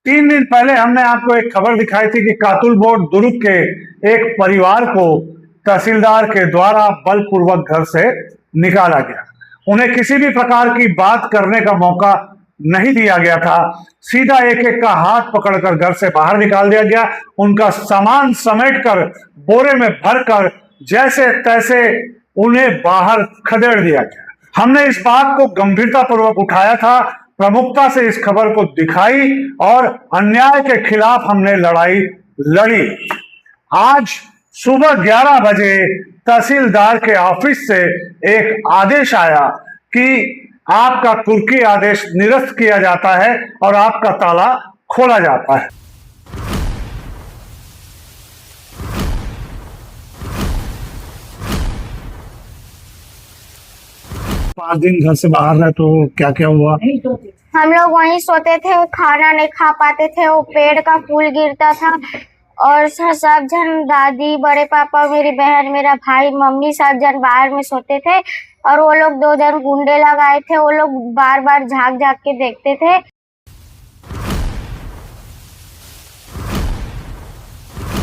3 दिन पहले हमने आपको एक खबर दिखाई थी कि कातुलबोट दुर्ग के एक परिवार को तहसीलदार के द्वारा बलपूर्वक घर से निकाला गया। उन्हें किसी भी प्रकार की बात करने का मौका नहीं दिया गया था। सीधा एक एक का हाथ पकड़कर घर से बाहर निकाल दिया गया। उनका सामान समेटकर बोरे में भरकर जैसे तैसे उन्हें बाहर खदेड़ दिया गया। हमने इस बात को गंभीरतापूर्वक उठाया था, प्रमुखता से इस खबर को दिखाई और अन्याय के खिलाफ हमने लड़ाई लड़ी। आज सुबह 11 बजे तहसीलदार के ऑफिस से एक आदेश आया कि आपका कुर्की आदेश निरस्त किया जाता है और आपका ताला खोला जाता है। पांच दिन घर से बाहर रहे तो क्या क्या हुआ? हम लोग वहीं सोते थे, खाना नहीं खा पाते थे, वो पेड़ का फूल गिरता था और सब जन, दादी, बड़े पापा, मेरी बहन, मेरा भाई, मम्मी, सब जन बाहर में सोते थे और वो लोग 2 जन गुंडे लगाए थे। वो लोग बार बार झांक झांक के देखते थे।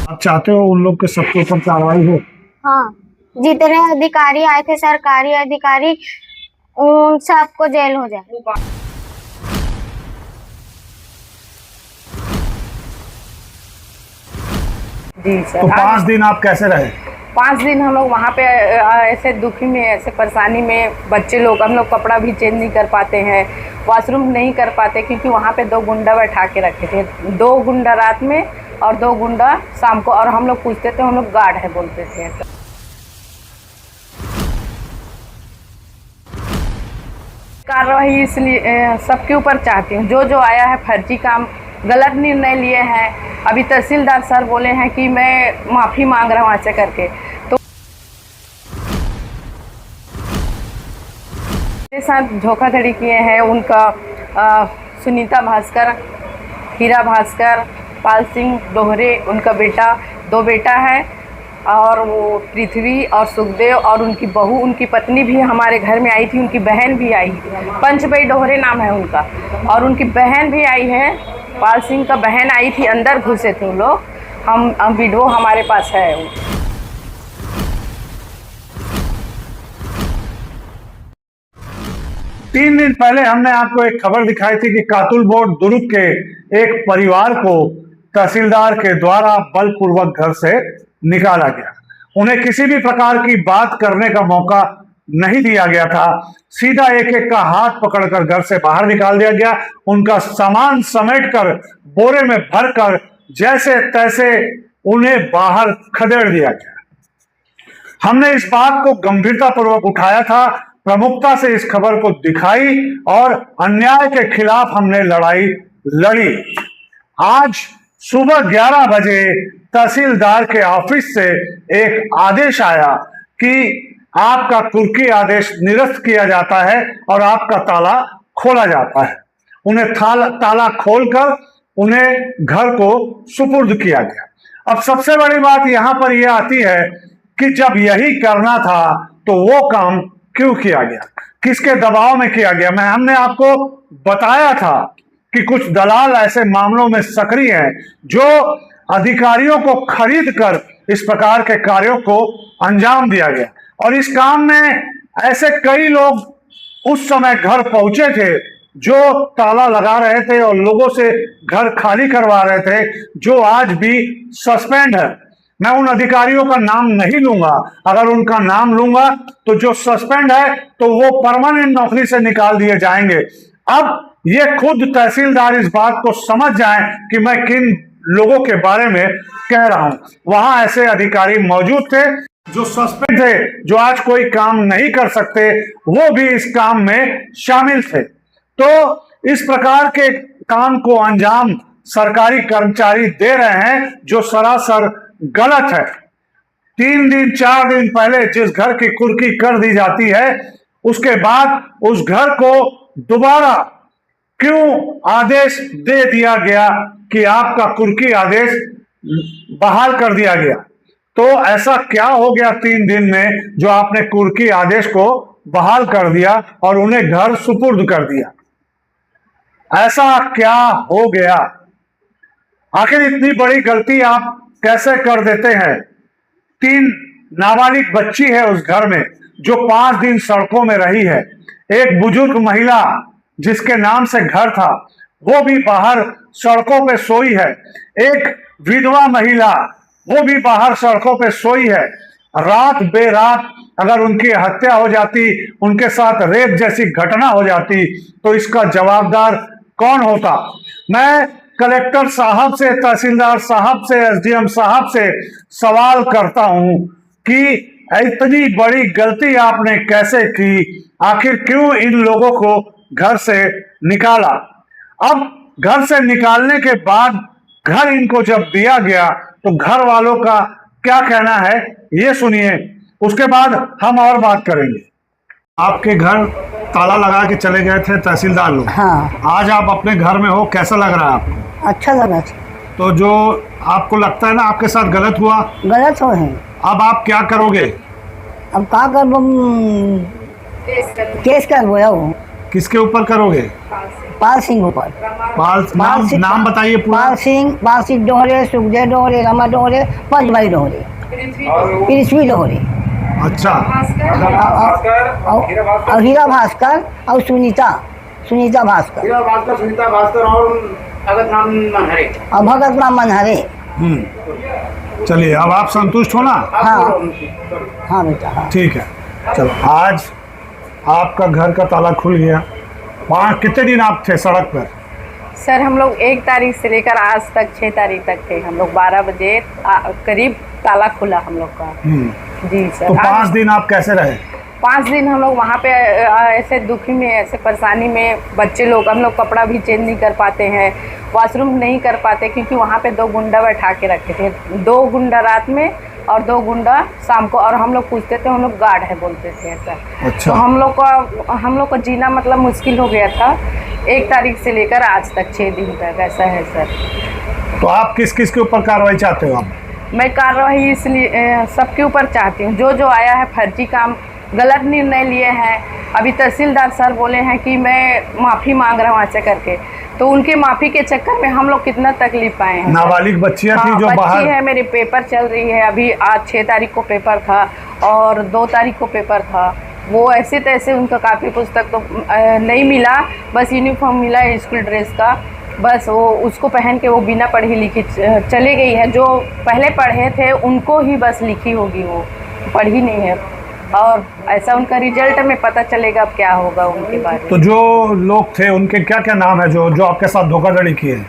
आप चाहते हो उन लोग के सबके ऊपर कार्रवाई हो? हाँ, जितने अधिकारी आए थे, सरकारी अधिकारी, उन सबको जेल हो जाए। जी सर। तो 5 दिन आप कैसे रहे? 5 दिन हम लोग वहाँ पे ऐसे दुखी में, ऐसे परेशानी में, बच्चे लोग, हम लोग कपड़ा भी चेंज नहीं कर पाते हैं, वॉशरूम नहीं कर पाते, क्योंकि वहाँ पे 2 गुंडा बैठा के रखे थे। 2 गुंडा रात में और 2 गुंडा शाम को, और हम लोग पूछते थे, हम लोग गार्ड है बोलते थे। कार्रवाई इसलिए सबके ऊपर चाहती हूँ, जो आया है फर्जी काम, गलत निर्णय लिए हैं। अभी तहसीलदार सर बोले हैं कि मैं माफ़ी मांग रहा हूँ ऐसे करके, तो मेरे साथ धोखाधड़ी किए हैं। उनका सुनीता भास्कर, हीरा भास्कर, पाल सिंह दोहरे, उनका बेटा, 2 बेटा है, और वो पृथ्वी और सुखदेव, और उनकी बहू, उनकी पत्नी भी हमारे घर में आई थी, उनकी बहन भी आई, पंचभाई दोहरे नाम है उनका, और उनकी बहन भी आई है, पाल सिंह का बहन आई थी, अंदर घुसे थे वो लोग। हम वीडियो हमारे पास है। 3 दिन पहले हमने आपको एक खबर दिखाई थी कि कातुलबोट दुर्ग के एक परिवार को तहसीलदार के द्वारा बलपूर्वक घर से निकाला गया। उन्हें किसी भी प्रकार की बात करने का मौका नहीं दिया गया था। सीधा एक एक का हाथ पकड़कर घर से बाहर निकाल दिया गया। उनका सामान समेटकर बोरे में भरकर जैसे तैसे उन्हें बाहर खदेड़ दिया गया। हमने इस बात को गंभीरतापूर्वक उठाया था, प्रमुखता से इस खबर को दिखाई और अन्याय के खिलाफ हमने लड़ाई लड़ी। आज सुबह 11 बजे तहसीलदार के ऑफिस से एक आदेश आया कि आपका कुर्की आदेश निरस्त किया जाता है और आपका ताला खोला जाता है। उन्हें ताला खोलकर उन्हें घर को सुपुर्द किया गया। अब सबसे बड़ी बात यहां पर यह आती है कि जब यही करना था तो वो काम क्यों किया गया, किसके दबाव में किया गया? हमने आपको बताया था कि कुछ दलाल ऐसे मामलों में सक्रिय हैं जो अधिकारियों को खरीद कर इस प्रकार के कार्यों को अंजाम दिया गया। और इस काम में ऐसे कई लोग उस समय घर पहुंचे थे जो ताला लगा रहे थे और लोगों से घर खाली करवा रहे थे, जो आज भी सस्पेंड है। मैं उन अधिकारियों का नाम नहीं लूंगा, अगर उनका नाम लूंगा तो जो सस्पेंड है तो वो परमानेंट नौकरी से निकाल दिए जाएंगे। अब ये खुद तहसीलदार इस बात को समझ जाएं कि मैं किन लोगों के बारे में कह रहा हूं। वहां ऐसे अधिकारी मौजूद थे जो सस्पेंड थे, जो आज कोई काम नहीं कर सकते, वो भी इस काम में शामिल थे। तो इस प्रकार के काम को अंजाम सरकारी कर्मचारी दे रहे हैं जो सरासर गलत है। 3 दिन 4 दिन पहले जिस घर की कुर्की कर दी जाती है, उसके बाद उस घर को दोबारा क्यों आदेश दे दिया गया कि आपका कुर्की आदेश बहाल कर दिया गया? तो ऐसा क्या हो गया 3 दिन में जो आपने कुर्की आदेश को बहाल कर दिया और उन्हें घर सुपुर्द कर दिया? ऐसा क्या हो गया आखिर इतनी बड़ी गलती आप कैसे कर देते हैं? 3 नाबालिग बच्ची है उस घर में जो 5 दिन सड़कों में रही है। एक बुजुर्ग महिला जिसके नाम से घर था वो भी बाहर सड़कों पे सोई है। एक विधवा महिला वो भी बाहर सड़कों पे सोई है। रात बेरात अगर उनकी हत्या हो जाती, उनके साथ रेप जैसी घटना हो जाती तो इसका जवाबदार कौन होता? मैं कलेक्टर साहब से, तहसीलदार साहब से, एसडीएम साहब से सवाल करता हूं कि इतनी बड़ी गलती आपने कैसे की? आखिर क्यों इन लोगों को घर से निकाला? अब घर से निकालने के बाद घर इनको जब दिया गया तो घर वालों का क्या कहना है ये सुनिए, उसके बाद हम और बात करेंगे। आपके घर ताला लगा के चले गए थे तहसीलदार लोग। हाँ, आज आप अपने घर में हो, कैसा लग रहा है आपको? अच्छा लगा था। तो जो आपको लगता है ना आपके साथ गलत हुआ, गलत हो है। अब आप क्या करोगे? अब का कर केस कर वो किसके ऊपर करोगे? पाल सिंह ऊपर। नाम बताइए पूरा। पाल सिंह डोहरे, सुखदेव डोहरे, रमा डोहरे, पंचभाई डोहरे, पृथ्वी डोहरे। अच्छा। और हीरा भास्कर और सुनीता भास्कर और भगत राम मनहरे। चलिए, अब आप संतुष्ट हो ना? हाँ बेटा, हाँ। ठीक है, चलो। आज आपका घर का ताला खुल गया। वहाँ कितने दिन आप थे सड़क पर? सर हम लोग 1 तारीख से लेकर आज तक 6 तारीख तक थे। हम लोग 12 बजे करीब ताला खुला हम लोग का। जी सर। तो 5 दिन आप कैसे रहे? 5 दिन हम लोग वहाँ पे ऐसे दुखी में, ऐसे परेशानी में, बच्चे लोग, हम लोग कपड़ा भी चेंज नहीं कर पाते हैं, वॉशरूम नहीं कर पाते, क्योंकि वहाँ पे 2 गुंडा बैठा के रखे थे। 2 गुंडा रात में और 2 गुंडा शाम को। और हम लोग पूछते थे, हम लोग गार्ड है बोलते थे ऐसा। अच्छा। तो हम लोग को जीना मतलब मुश्किल हो गया था 1 तारीख से लेकर आज तक 6 दिन तक। ऐसा है सर। तो आप किस किस के ऊपर कार्रवाई चाहते हो? आप? मैं कार्रवाई इसलिए सबके ऊपर चाहती हूँ, जो आया है फर्जी काम, गलत निर्णय लिए हैं। अभी तहसीलदार सर बोले हैं कि मैं माफ़ी मांग रहा हूँ ऐसे करके, तो उनके माफ़ी के चक्कर में हम लोग कितना तकलीफ पाए हैं। नाबालिग बच्चियाँ थी जो बच्ची बाहर है, मेरे पेपर चल रही है। अभी आज 6 तारीख को पेपर था और 2 तारीख को पेपर था। वो ऐसे तैसे उनका कापी पुस्तक तो नहीं मिला, बस यूनिफॉर्म मिला है स्कूल ड्रेस का। बस वो उसको पहन के वो बिना पढ़ी लिखी चले गई है। जो पहले पढ़े थे उनको ही बस लिखी होगी, वो पढ़ी नहीं है। और ऐसा उनका रिजल्ट में पता चलेगा अब क्या होगा उनके बारे में। तो जो लोग थे उनके क्या क्या नाम है जो आपके साथ धोखाधड़ी किए हैं?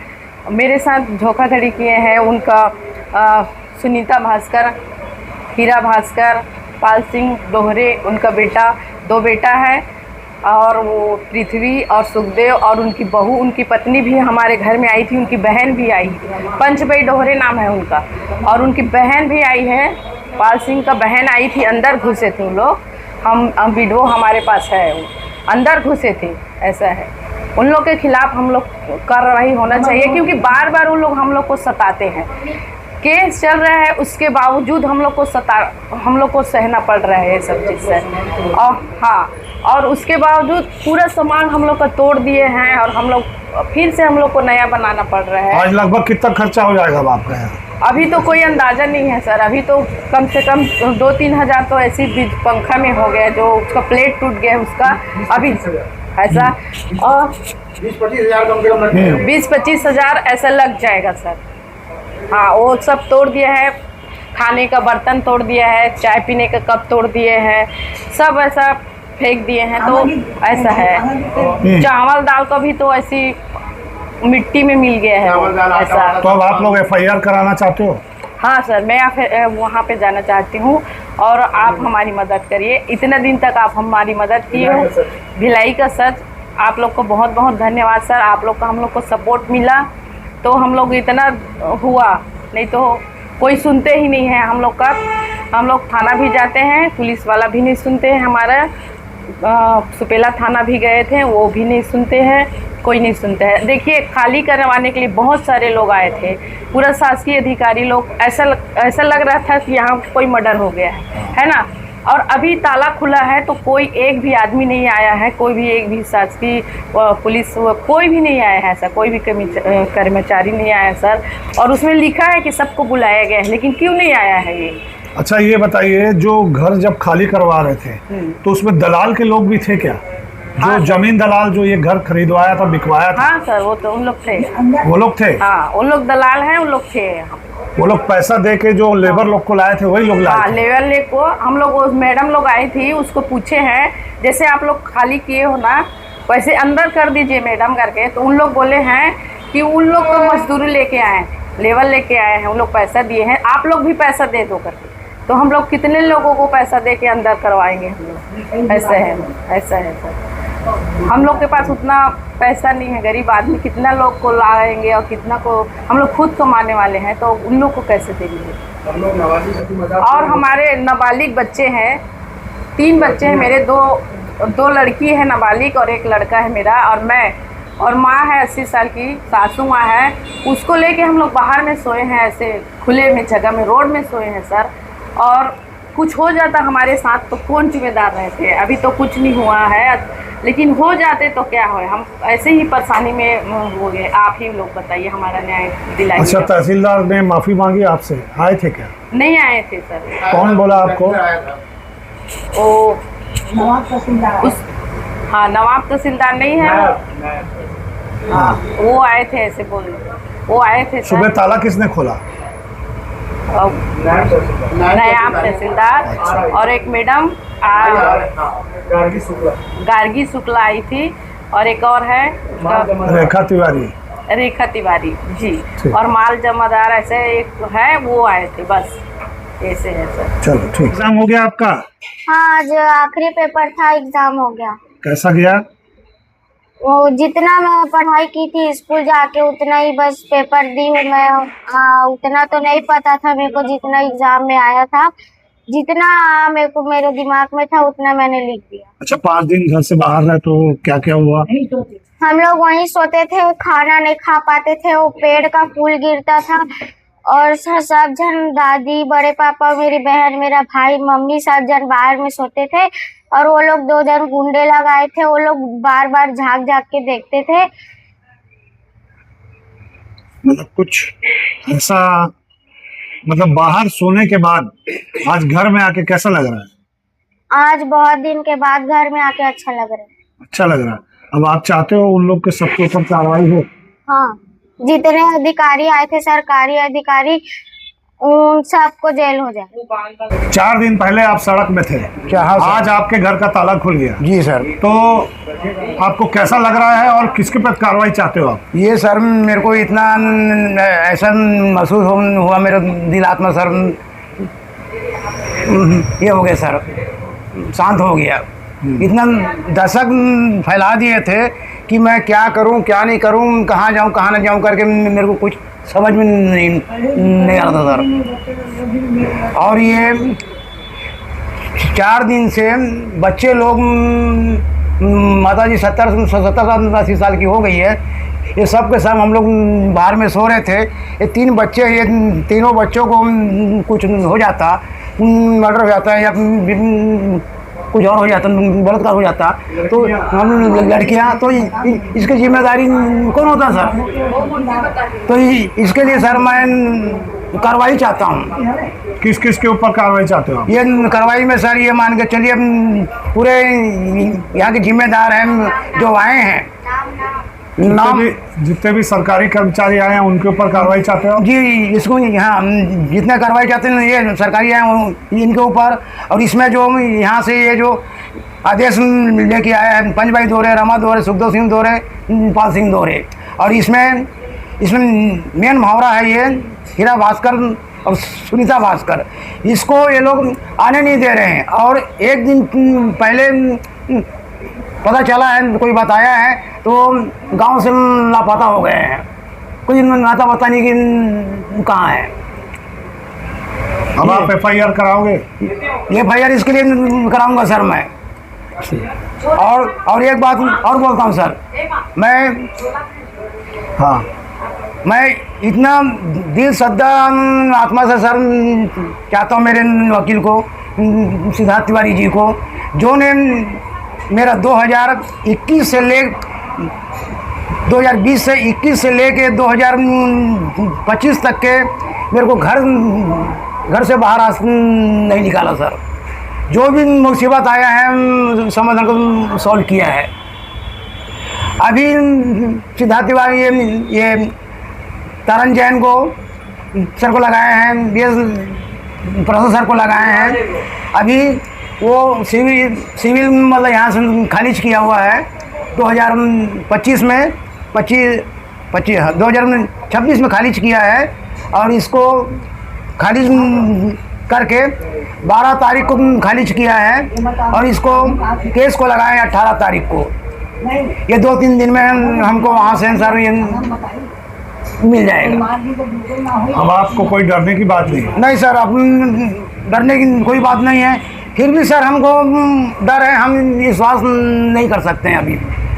मेरे साथ धोखाधड़ी किए हैं उनका सुनीता भास्कर, हीरा भास्कर, पाल सिंह डोहरे, उनका बेटा, 2 बेटा है, और वो पृथ्वी और सुखदेव, और उनकी बहू, उनकी पत्नी भी हमारे घर में आई थी, उनकी बहन भी आई। पंचभाई डोहरे नाम है उनका, और उनकी बहन भी आई है। पाल सिंह का बहन आई थी, अंदर घुसे थे उन लोग। हम वीडियो हमारे पास है, वो अंदर घुसे थे। ऐसा है, उन लोग के खिलाफ हम लोग कार्रवाई होना चाहिए, क्योंकि बार बार उन लोग हम लोग को सताते हैं। केस चल रहा है, उसके बावजूद हम लोग को सहना पड़ रहा है ये सब चीज़ से। और हाँ, और उसके बावजूद पूरा सामान हम लोग का तोड़ दिए हैं, और हम लोग फिर से हम लोग को नया बनाना पड़ रहा है। आज लगभग कितना खर्चा हो जाएगा आपका यहाँ? अभी तो कोई अंदाज़ा नहीं है सर। अभी तो कम से कम 2-3 हज़ार तो ऐसी पंखा में हो गया, जो उसका प्लेट टूट गया उसका अभी ऐसा, और 20-25 हज़ार कम से कम लगेगा। 20-25 हज़ार ऐसा लग जाएगा सर। हाँ, वो सब तोड़ दिया है, खाने का बर्तन तोड़ दिया है, चाय पीने का कप तोड़ दिए हैं, सब ऐसा फेंक दिए हैं। तो ऐसा है, चावल दाल का भी तो ऐसी मिट्टी में मिल गया है ऐसा। तो अब आप लोग FIR कराना चाहते हो? हाँ सर, मैं वहाँ पे जाना चाहती हूँ, और आप हमारी मदद करिए। इतना दिन तक आप हमारी मदद किए हो, भिलाई का सच आप लोग को बहुत बहुत धन्यवाद सर। आप लोग का हम लोग को सपोर्ट मिला तो हम लोग इतना हुआ, नहीं तो कोई सुनते ही नहीं है हम लोग का। हम लोग थाना भी जाते हैं, पुलिस वाला भी नहीं सुनते हैं हमारा। सुपेला थाना भी गए थे, वो भी नहीं सुनते हैं, कोई नहीं सुनते हैं। देखिए, खाली करवाने के लिए बहुत सारे लोग आए थे, पूरा शासकीय अधिकारी लोग। ऐसा लग रहा था कि यहाँ कोई मर्डर हो गया है ना। और अभी ताला खुला है तो कोई एक भी आदमी नहीं आया है, कोई भी एक भी शासकीय पुलिस कोई भी नहीं आया है सर, कोई भी कर्मचारी नहीं आया है सर। और उसमें लिखा है कि सबको बुलाया गया है, लेकिन क्यों नहीं आया है ये? अच्छा ये बताइए, जो घर जब खाली करवा रहे थे तो उसमें दलाल के लोग भी थे क्या? जो जमीन दलाल जो ये घर खरीदवाया था, बिकवाया था? हाँ सर, वो तो उन लोग थे। वो लोग थे? हाँ, उन लोग दलाल हैं, उन लोग थे। वो लोग पैसा दे के जो लेबर लोग को लाए थे वही लोग लाए हाँ, थे? लेबर ले को हम लोग, वो मैडम लोग आई थी, उसको पूछे हैं जैसे आप लोग खाली किए हो ना वैसे अंदर कर दीजिए मैडम करके। तो उन लोग बोले हैं कि उन लोग तो मजदूरी लेके आए, लेबर लेके आए हैं, उन लोग पैसा दिए हैं, आप लोग भी पैसा दे दो करके। तो हम लोग कितने लोगों को पैसा दे के अंदर करवाएंगे हम लोग? ऐसा है सर, हम लोग के पास उतना पैसा नहीं है, गरीब आदमी कितना लोग को लाएंगे और कितना को हम लोग खुद कमाने वाले हैं, तो उन लोग को कैसे देंगे? और हमारे नाबालिग बच्चे हैं, 3 बच्चे हैं मेरे, दो लड़की है नाबालिग और एक लड़का है मेरा, और मैं, और माँ है 80 साल की, सासू माँ है, उसको लेके हम लोग बाहर में सोए हैं, ऐसे खुले में जगह में रोड में सोए हैं सर। और कुछ हो जाता हमारे साथ तो कौन जिम्मेदार रहते? अभी तो कुछ नहीं हुआ है, लेकिन हो जाते तो क्या हो, हम ऐसे ही परेशानी में हो गए। आप ही लोग बताइए, हमारा न्याय दिलाइए। अच्छा, तहसीलदार ने माफी मांगी आपसे, आए थे क्या? नहीं आए थे सर। कौन बोला आपको? ओ हाँ, नवाब तहसीलदार नहीं है, हाँ वो आए थे, ऐसे बोल, वो आए थे सुबह ताला किसने खोला? नायब तहसीलदार और एक मैडम गार्गी शुक्ला आई थी, और एक और है रेखा तिवारी जी, और माल जमादार ऐसे एक है, वो आए थे, बस ऐसे है सर। चलो ठीक। एग्जाम हो गया आपका? हाँ, आज आखिरी पेपर था, एग्जाम हो गया। कैसा गया? वो जितना मैं पढ़ाई की थी स्कूल जाके उतना ही बस पेपर दी हूँ मैं। उतना तो नहीं पता था मेरे को, जितना एग्जाम में आया था, जितना मेरे को मेरे दिमाग में था उतना मैंने लिख दिया। अच्छा, 5 दिन घर से बाहर रहे तो क्या क्या हुआ? हम लोग वहीं सोते थे, खाना नहीं खा पाते थे, वो पेड़ का फूल गिरता था, और सब जन, दादी, बड़े पापा, मेरी बहन, मेरा भाई, मम्मी, 7 जन बाहर में सोते थे। और वो लोग 2 जन गुंडे लगाए थे, वो लोग बार बार झाँक के देखते थे। मतलब कुछ ऐसा, मतलब बाहर सोने के बाद आज घर में आके कैसा लग रहा है? आज बहुत दिन के बाद घर में आके अच्छा लग रहा है। अच्छा लग रहा है। अब आप चाहते हो उन लोग के सबके ऊपर कार्रवाई हो? हाँ, जितने अधिकारी आए थे, सरकारी अधिकारी, उन सबको जेल हो जाए। 4 दिन पहले आप सड़क में थे, आज आपके घर का ताला खुल गया। जी सर। तो आपको कैसा लग रहा है और किसके पर कार्रवाई चाहते हो आप? ये सर मेरे को इतना ऐसा महसूस हुआ, मेरा दिल आत्मा सर ये हो गया सर, शांत हो गया। इतना दशक फैला दिए थे कि मैं क्या करूं क्या नहीं करूं, कहाँ जाऊं कहाँ ना जाऊं करके मेरे को कुछ समझ में नहीं आ रहा था सर। और ये 4 दिन से बच्चे लोग, माता जी 70-80 साल की हो गई है, ये सब के सब हम लोग बाहर में सो रहे थे। ये 3 बच्चे, ये तीनों बच्चों को कुछ हो जाता, मर्डर हो जाता है या कुछ और हो जाता, बलात्कार हो जाता, तो हम लड़कियां, तो इसकी जिम्मेदारी कौन होता सर? तो इसके लिए सर मैं कार्रवाई चाहता हूँ। किस किस के ऊपर कार्रवाई चाहते हो? ये कार्रवाई में सर ये मान के चलिए, पूरे यहाँ के जिम्मेदार हैं जो आए हैं, जितने भी सरकारी कर्मचारी आए हैं उनके ऊपर कार्रवाई चाहते हो? जी, इसको यहाँ जितना कार्रवाई चाहते हैं ये सरकारी आए इनके ऊपर। और इसमें जो यहाँ से ये जो आदेश लेके आया है, पंच भाई दोहरे, रमा दोहरे, सुखदेव सिंह दोहरे, पाल सिंह दोहरे, और इसमें मेन मुहावरा है ये हीरा भास्कर और सुनीता भास्कर, इसको ये लोग आने नहीं दे रहे हैं। और 1 दिन पहले पता चला है, कोई बताया है, तो गांव से लापता हो गए हैं, कोई नाता पता नहीं कि कहाँ है। अब आप FIR कराओगे? FIR इसके लिए कराऊंगा सर मैं। और एक बात और बोलता हूँ सर, मैं इतना दिल सद्दा आत्मा से सर चाहता हूँ मेरे वकील को सिद्धार्थ तिवारी जी को, जो ने मेरा 2020 से 21 से लेके 2025 तक के मेरे को घर से बाहर नहीं निकाला सर। जो भी मुसीबत आया है समाधान को सॉल्व किया है। अभी सिद्धार्थ तिवारी ये तरन जैन को सर को लगाए हैं, बीएस प्रोफेसर को लगाए हैं। अभी वो सिविल मतलब यहाँ से खारिज किया हुआ है 2025 में 2026 में खारिज किया है, और इसको खारिज करके 12 तारीख को खारिज किया है, और इसको केस को लगाए 18 तारीख को। ये 2-3 दिन में हमको वहाँ से सर ये मिल जाएगा। अब आपको कोई डरने की बात नहीं? नहीं सर, अब डरने की कोई बात नहीं है। फिर भी सर हमको डर है, हम विश्वास नहीं कर सकते हैं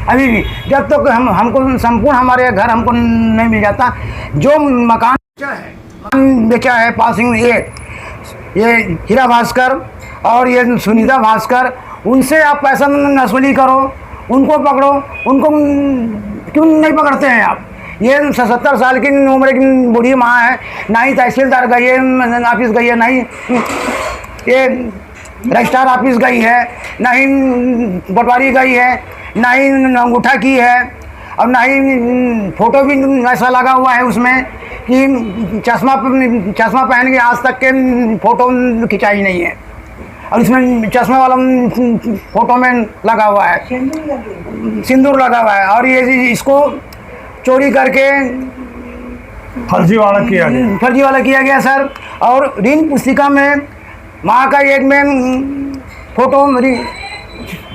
अभी भी जब तक हमको संपूर्ण हमारे घर हमको नहीं मिल जाता। जो मकान बेचा है पासिंग ये हीरा भास्कर और ये सुनीता भास्कर, उनसे आप पैसा वसूली करो, उनको पकड़ो। उनको क्यों नहीं पकड़ते हैं आप? ये 70 साल की उम्र की बूढ़ी माँ है, ना ही तहसीलदार गई है ऑफिस गई है, ना ही ये रजिस्ट्रार ऑफिस गई है, ना ही पटवारी गई है, ना ही अंगूठा की है, और ना ही फोटो भी ऐसा लगा हुआ है उसमें कि चश्मा पहन के आज तक के फोटो खिंचाई नहीं है, और इसमें चश्मा वाला फोटो में लगा हुआ है, सिंदूर लगा हुआ है, और ये इसको चोरी करके फर्जी वाला किया गया सर। और ऋण पुस्तिका में माँ का एक में फोटो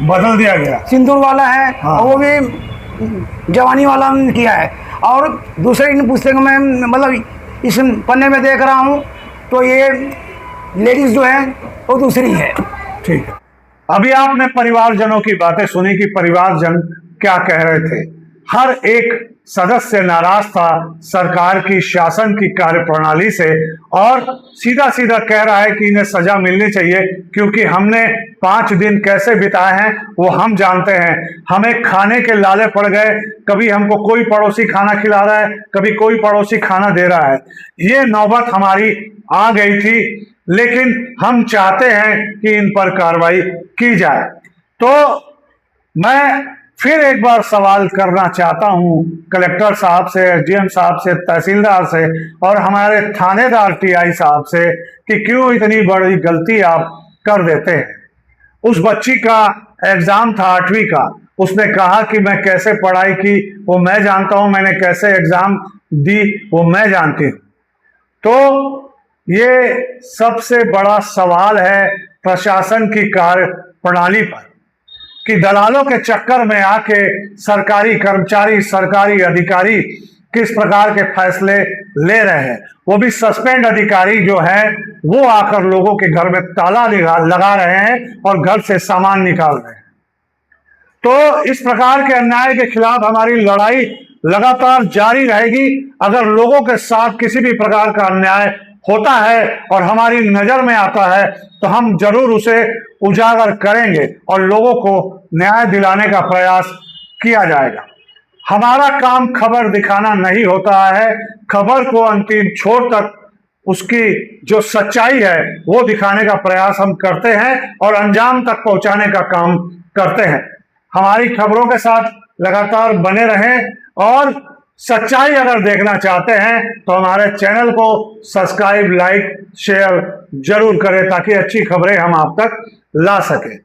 बदल दिया गया, सिंदूर वाला है। हाँ। वो भी जवानी वाला किया है, और दूसरे इन पुस्तकों में मतलब इस पन्ने में देख रहा हूँ तो ये लेडीज जो है वो दूसरी है। ठीक है, अभी आपने परिवारजनों की बातें सुनी कि परिवारजन क्या कह रहे थे। हर एक सदस्य नाराज था सरकार की शासन की कार्यप्रणाली से, और सीधा सीधा कह रहा है कि इन्हें सजा मिलनी चाहिए, क्योंकि हमने 5 दिन कैसे बिताए हैं वो हम जानते हैं। हमें खाने के लाले पड़ गए, कभी हमको कोई पड़ोसी खाना खिला रहा है, कभी कोई पड़ोसी खाना दे रहा है। ये नौबत हमारी आ गई थी, लेकिन हम चाहते हैं कि इन पर कार्रवाई की जाए। तो मैं फिर एक बार सवाल करना चाहता हूं कलेक्टर साहब से, एसडीएम साहब से, तहसीलदार से और हमारे थानेदार टीआई साहब से कि क्यों इतनी बड़ी गलती आप कर देते हैं। उस बच्ची का एग्जाम था 8वीं का, उसने कहा कि मैं कैसे पढ़ाई की वो मैं जानता हूं, मैंने कैसे एग्जाम दी वो मैं जानती हूं। तो ये सबसे बड़ा सवाल है प्रशासन की कार्य प्रणाली पर कि दलालों के चक्कर में आके सरकारी कर्मचारी, सरकारी अधिकारी किस प्रकार के फैसले ले रहे हैं। वो भी सस्पेंड अधिकारी जो है वो आकर लोगों के घर में ताला लगा रहे हैं और घर से सामान निकाल रहे हैं। तो इस प्रकार के अन्याय के खिलाफ हमारी लड़ाई लगातार जारी रहेगी। अगर लोगों के साथ किसी भी प्रकार का अन्याय होता है और हमारी नजर में आता है तो हम जरूर उसे उजागर करेंगे और लोगों को न्याय दिलाने का प्रयास किया जाएगा। हमारा काम खबर दिखाना नहीं होता है, खबर को अंतिम छोर तक उसकी जो सच्चाई है वो दिखाने का प्रयास हम करते हैं और अंजाम तक पहुंचाने का काम करते हैं। हमारी खबरों के साथ लगातार बने रहें और सच्चाई अगर देखना चाहते हैं तो हमारे चैनल को सब्सक्राइब, लाइक, शेयर जरूर करें ताकि अच्छी खबरें हम आप तक ला सकें।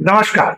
नमस्कार।